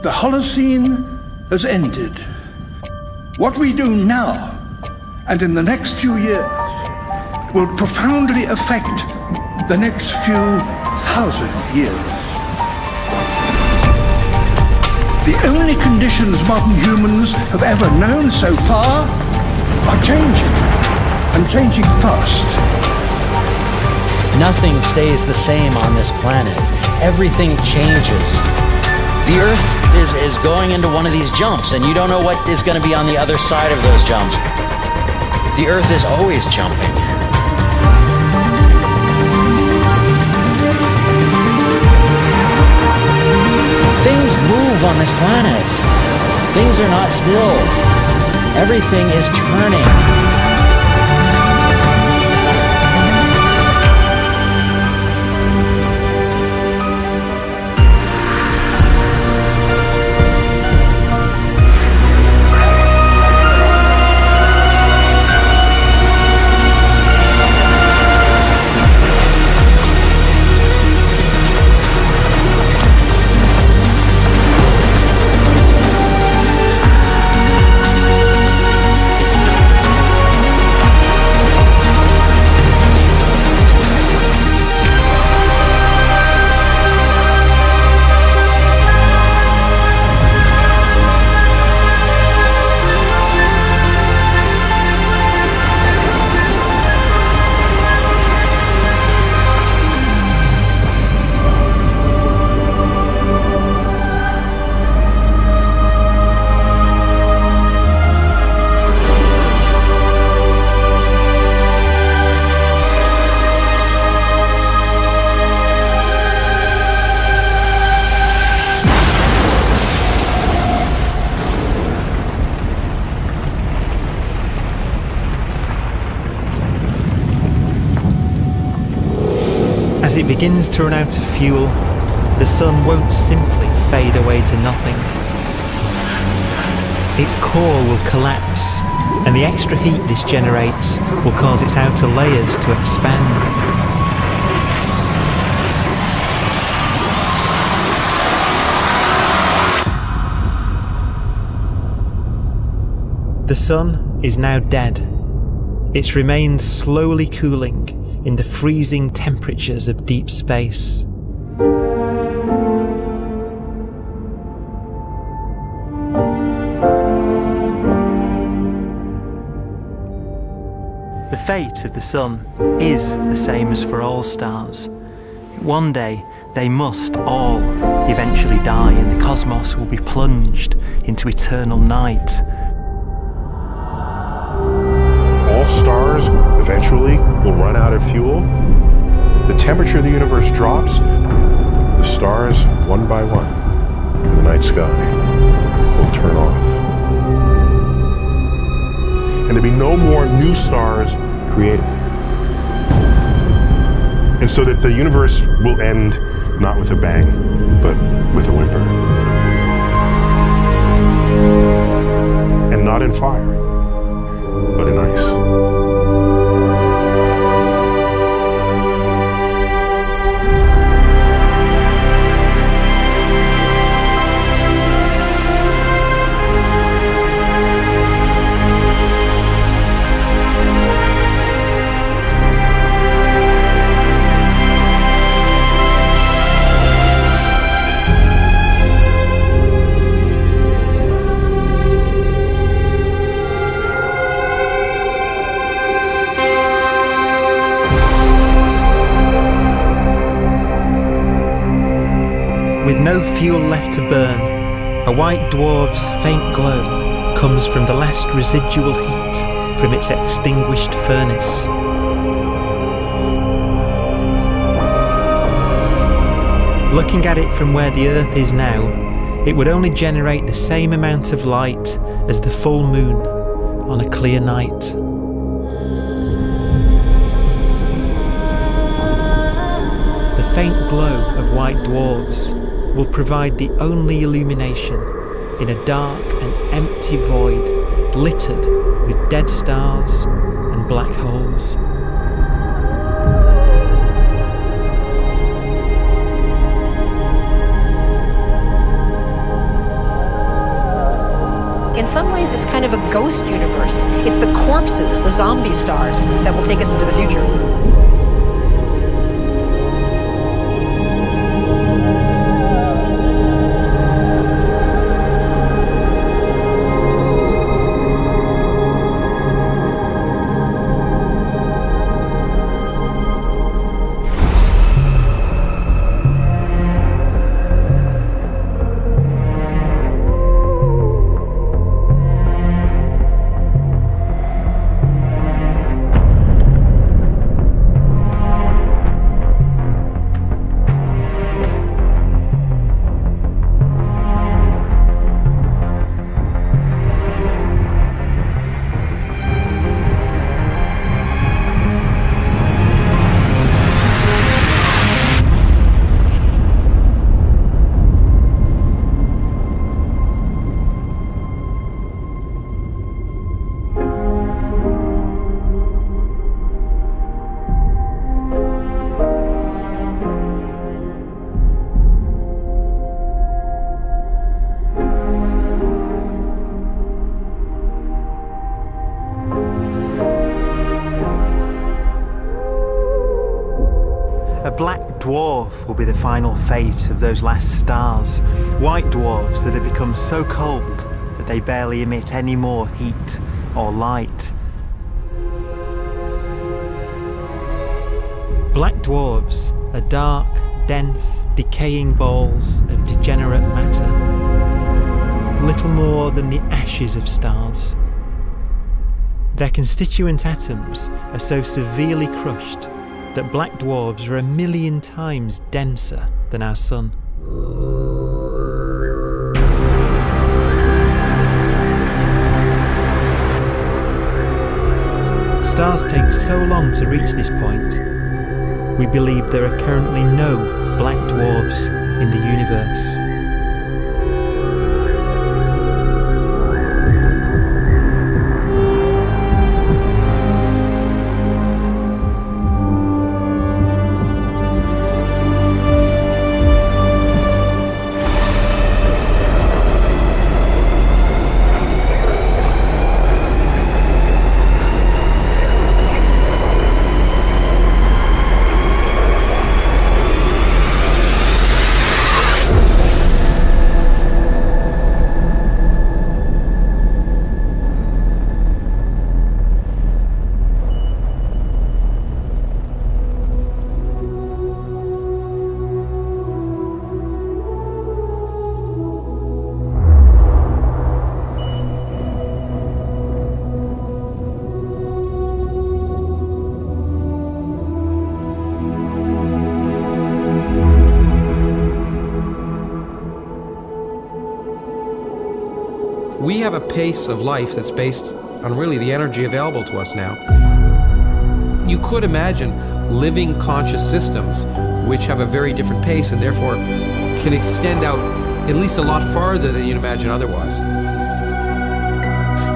The Holocene has ended. What we do now, and in the next few years, will profoundly affect the next few thousand years. The only conditions modern humans have ever known so far are changing, and changing fast. Nothing stays the same on this planet. Everything changes. The Earth is going into one of these jumps, and you don't know what is going to be on the other side of those jumps. The Earth is always jumping. Things move on this planet. Things are not still. Everything is turning. As it begins to run out of fuel, the sun won't simply fade away to nothing. Its core will collapse, and the extra heat this generates will cause its outer layers to expand. The sun is now dead. It remains slowly cooling in the freezing temperatures of deep space. The fate of the sun is the same as for all stars. One day they must all eventually die, and the cosmos will be plunged into eternal night. All stars eventually will run out of fuel. The temperature of the universe drops. The stars, one by one, in the night sky, will turn off. And there'll be no more new stars created. And so that the universe will end not with a bang, but with a whimper. And not in fire, but in ice. With no fuel left to burn, a white dwarf's faint glow comes from the last residual heat from its extinguished furnace. Looking at it from where the Earth is now, it would only generate the same amount of light as the full moon on a clear night. The faint glow of white dwarfs will provide the only illumination in a dark and empty void littered with dead stars and black holes. ways, it's kind of a ghost universe. It's the corpses, the zombie stars, that will take us into the future. A black dwarf will be the final fate of those last stars. White dwarfs that have become so cold that they barely emit any more heat or light. Black dwarfs are dark, dense, decaying balls of degenerate matter, little more than the ashes of stars. Their constituent atoms are so severely crushed that black dwarfs are 1,000,000 times denser than our sun. Stars take so long to reach this point, we believe there are currently no black dwarfs in the universe. We have a pace of life that's based on really the energy available to us now. You could imagine living conscious systems which have a very different pace and therefore can extend out at least a lot farther than you'd imagine otherwise.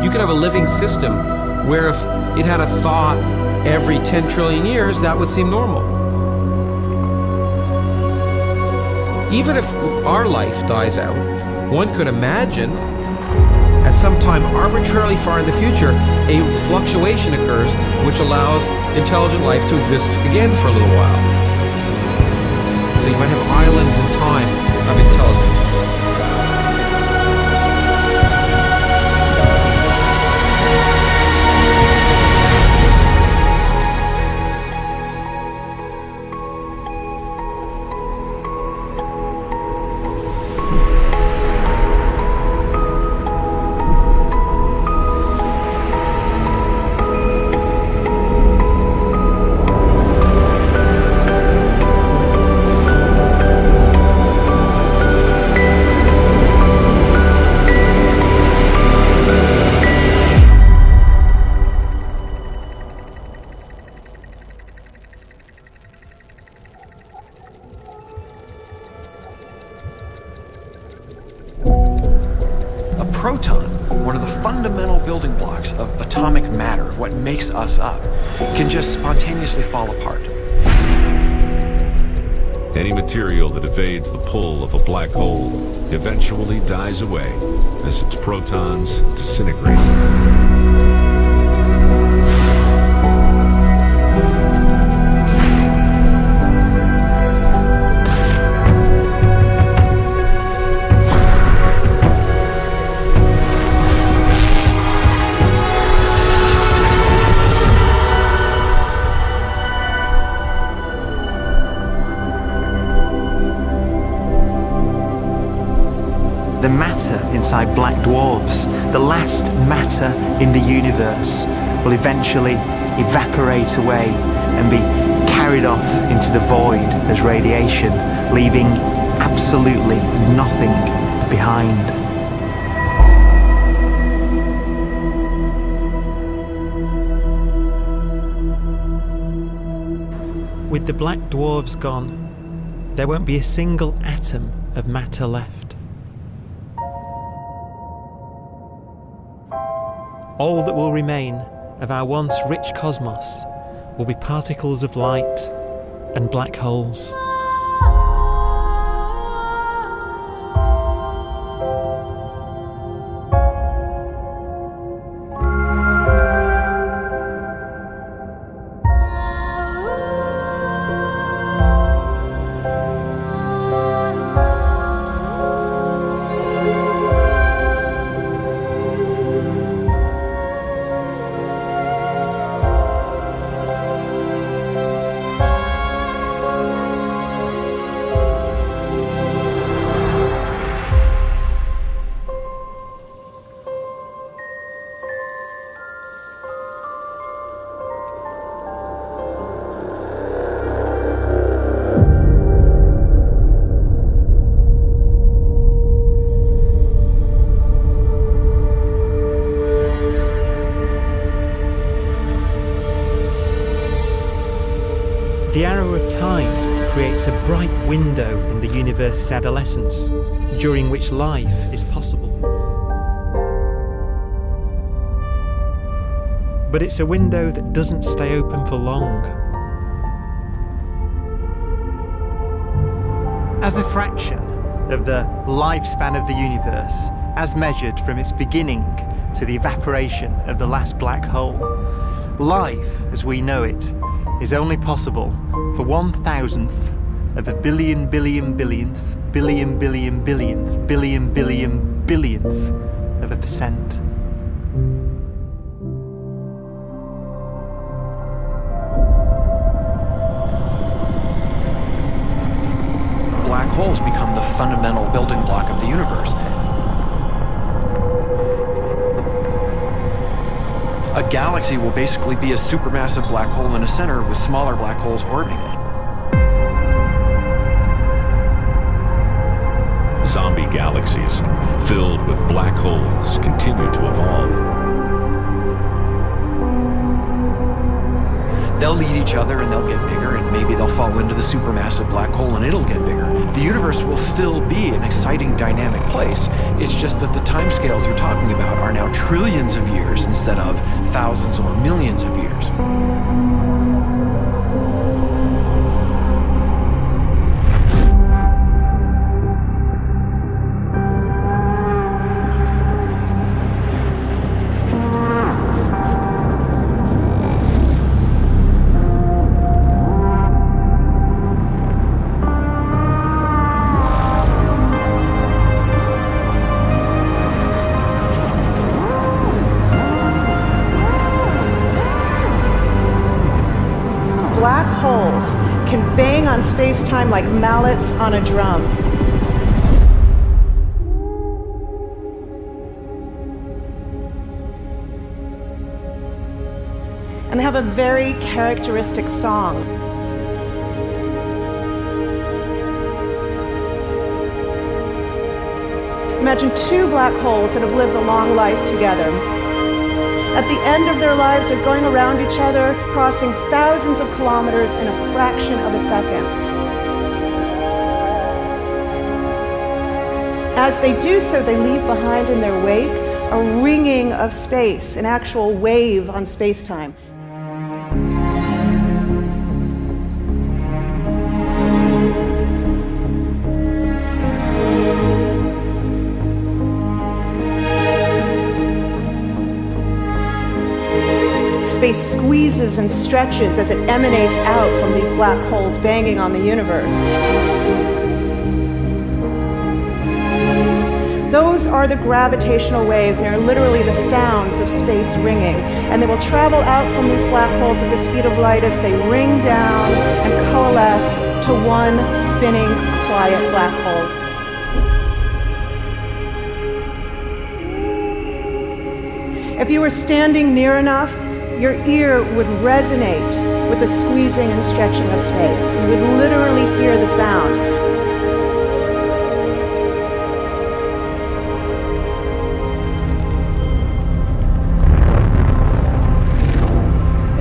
You could have a living system where if it had a thought every 10 trillion years, that would seem normal. Even if our life dies out, one could imagine at some time arbitrarily far in the future, a fluctuation occurs which allows intelligent life to exist again for a little while. So you might have islands in time of intelligence. Proton, one of the fundamental building blocks of atomic matter, of what makes us up, can just spontaneously fall apart. Any material that evades the pull of a black hole eventually dies away as its protons disintegrate. The matter inside black dwarfs, the last matter in the universe, will eventually evaporate away and be carried off into the void as radiation, leaving absolutely nothing behind. With the black dwarfs gone, there won't be a single atom of matter left. All that will remain of our once rich cosmos will be particles of light and black holes. The arrow of time creates a bright window in the universe's adolescence, during which life is possible. But it's a window that doesn't stay open for long. As a fraction of the lifespan of the universe, as measured from its beginning to the evaporation of the last black hole, life, as we know it, is only possible for 1,000th of a billion billionth of a percent. Black holes become the fundamental building block of the universe. A galaxy will basically be a supermassive black hole in a center with smaller black holes orbiting it. Zombie galaxies filled with black holes continue to evolve. They'll eat each other and they'll get bigger, and maybe they'll fall into the supermassive black hole and it'll get bigger. The universe will still be an exciting, dynamic place. It's just that the timescales you're talking about are now trillions of years instead of thousands or millions of years. Black holes can bang on space-time like mallets on a drum. And they have a very characteristic song. Imagine two black holes that have lived a long life together. At the end of their lives, they're going around each other, crossing thousands of kilometers in a fraction of a second. As they do so, they leave behind in their wake a ringing of space, an actual wave on space-time. squeezes and stretches as it emanates out from these black holes banging on the universe. Those are the gravitational waves. They are literally the sounds of space ringing. And they will travel out from these black holes at the speed of light as they ring down and coalesce to one spinning, quiet black hole. If you were standing near enough, your ear would resonate with the squeezing and stretching of space. You would literally hear the sound.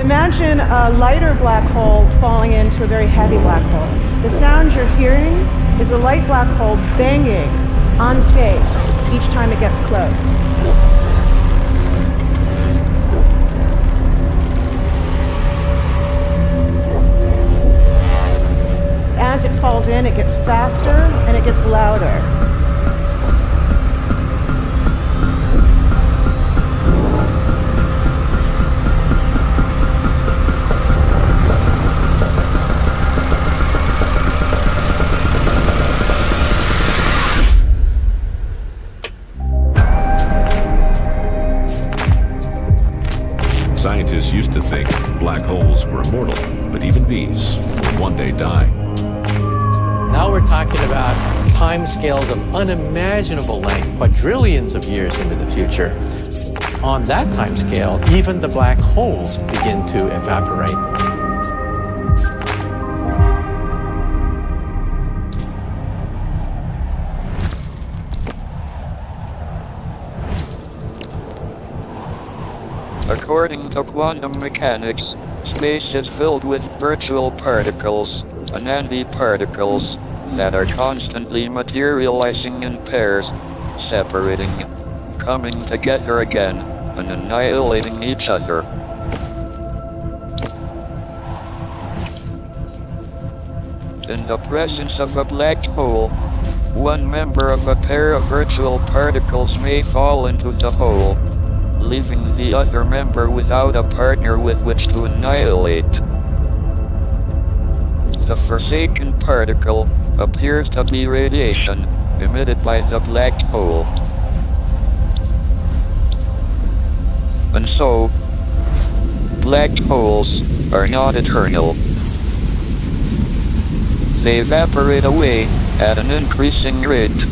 Imagine a lighter black hole falling into a very heavy black hole. The sound you're hearing is a light black hole banging on space each time it gets close. As it falls in, it gets faster and it gets louder. Scientists used to think black holes were immortal, but even these will one day die. Now we're talking about timescales of unimaginable length, quadrillions of years into the future. On that timescale, even the black holes begin to evaporate. According to quantum mechanics, space is filled with virtual particles, antiparticles, that are constantly materializing in pairs, separating, coming together again, and annihilating each other. In the presence of a black hole, one member of a pair of virtual particles may fall into the hole, leaving the other member without a partner with which to annihilate. The forsaken particle appears to be radiation emitted by the black hole. And so, black holes are not eternal. They evaporate away at an increasing rate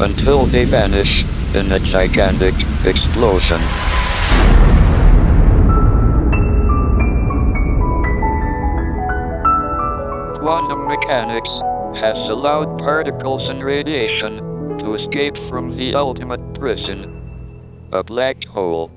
until they vanish in a gigantic explosion. Quantum mechanics has allowed particles and radiation to escape from the ultimate prison, a black hole.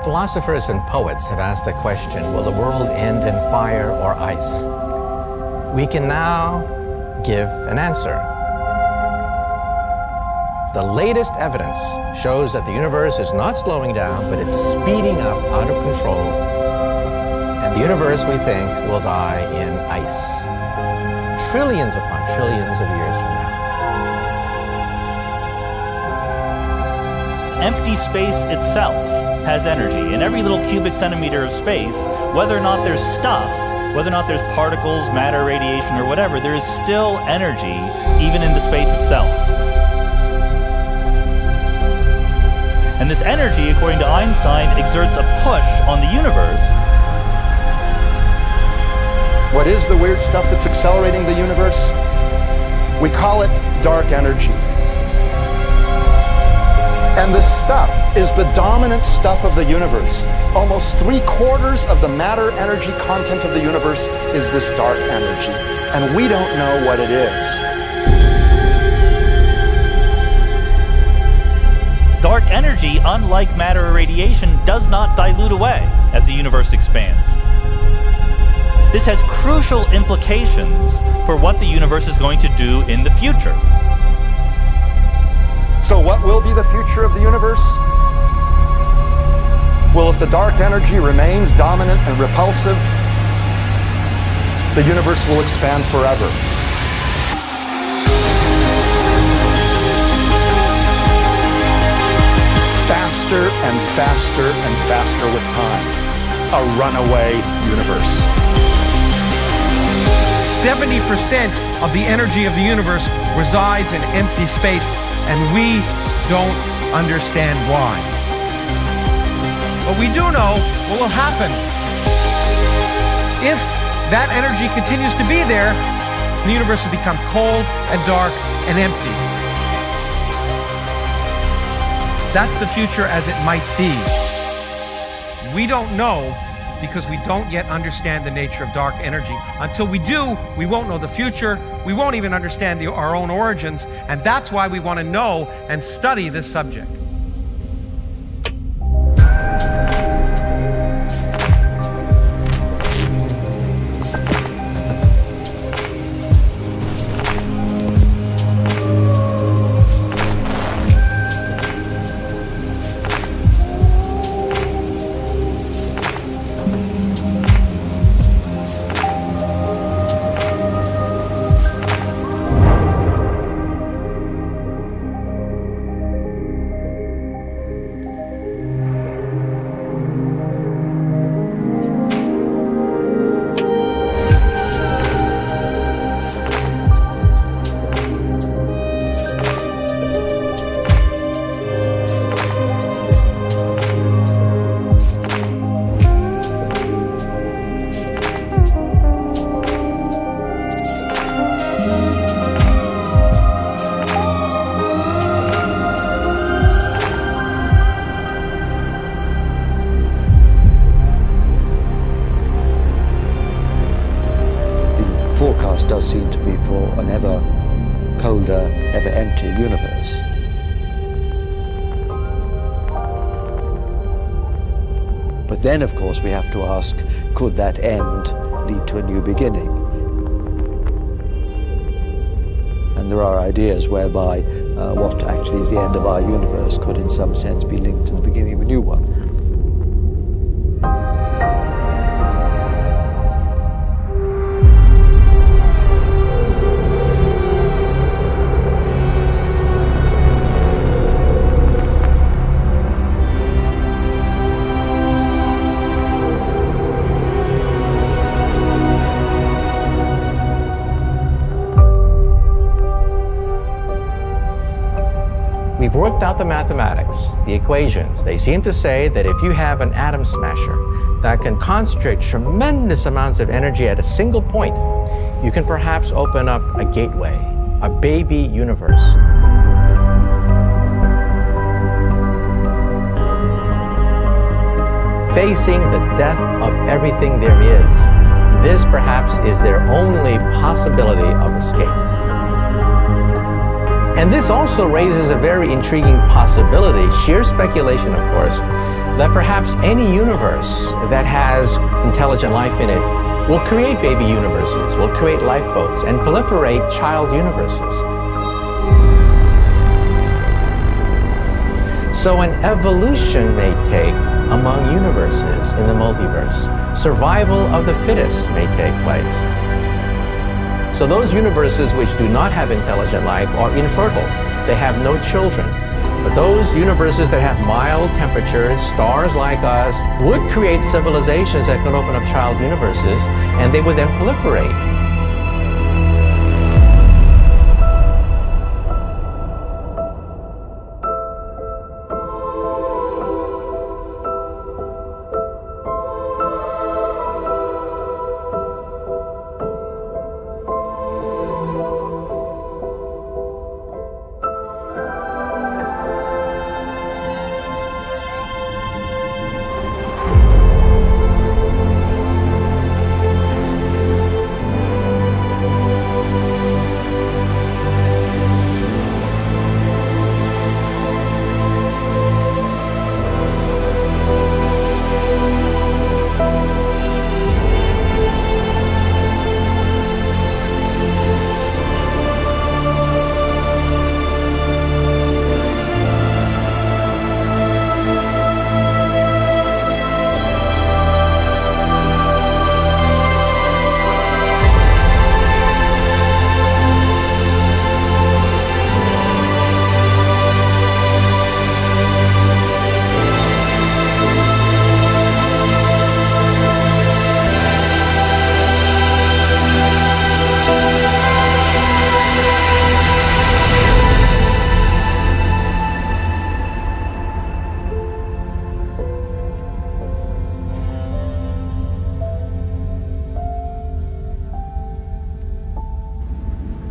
Philosophers and poets have asked the question, will the world end in fire or ice? We can now give an answer. The latest evidence shows that the universe is not slowing down, but it's speeding up out of control. And the universe, we think, will die in ice. Trillions upon trillions of years from now. Empty space itself has energy. In every little cubic centimeter of space, whether or not there's stuff whether or not there's particles, matter, radiation, or whatever, there is still energy, even in the space itself. And this energy, according to Einstein, exerts a push on the universe. What is the weird stuff that's accelerating the universe? We call it dark energy. And this stuff is the dominant stuff of the universe. Almost 3/4 of the matter-energy content of the universe is this dark energy. And we don't know what it is. Dark energy, unlike matter or radiation, does not dilute away as the universe expands. This has crucial implications for what the universe is going to do in the future. So what will be the future of the universe? Well, if the dark energy remains dominant and repulsive, the universe will expand forever. Faster and faster and faster with time. A runaway universe. 70% of the energy of the universe resides in empty space, and we don't understand why. But we do know what will happen. If that energy continues to be there, the universe will become cold and dark and empty. That's the future as it might be. We don't know because we don't yet understand the nature of dark energy. Until we do, we won't know the future. We won't even understand our own origins, and that's why we want to know and study this subject. Does seem to be for an ever colder, ever emptier universe. But then, of course, we have to ask, could that end lead to a new beginning? And there are ideas whereby what actually is the end of our universe could in some sense be linked to the beginning of a new one. We've worked out the mathematics, the equations. They seem to say that if you have an atom smasher that can concentrate tremendous amounts of energy at a single point, you can perhaps open up a gateway, a baby universe. Facing the death of everything there is, this perhaps is their only possibility of escape. And this also raises a very intriguing possibility, sheer speculation of course, that perhaps any universe that has intelligent life in it will create baby universes, will create lifeboats, and proliferate child universes. So an evolution may take among universes in the multiverse. Survival of the fittest may take place. So those universes which do not have intelligent life are infertile. They have no children. But those universes that have mild temperatures, stars like us, would create civilizations that could open up child universes, and they would then proliferate.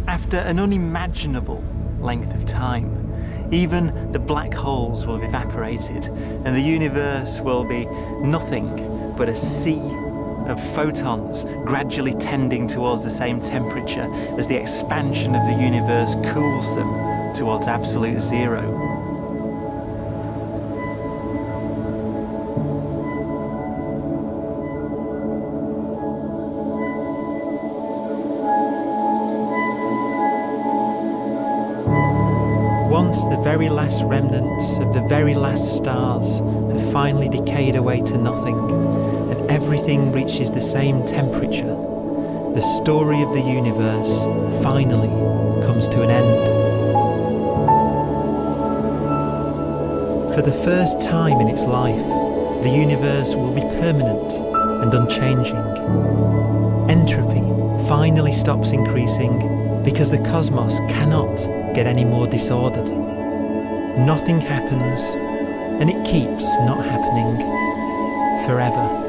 After an unimaginable length of time, even the black holes will have evaporated, and the universe will be nothing but a sea of photons gradually tending towards the same temperature as the expansion of the universe cools them towards absolute zero. Once the very last remnants of the very last stars have finally decayed away to nothing, and everything reaches the same temperature, the story of the universe finally comes to an end. For the first time in its life, the universe will be permanent and unchanging. Entropy finally stops increasing because the cosmos cannot get any more disordered. Nothing happens, and it keeps not happening forever.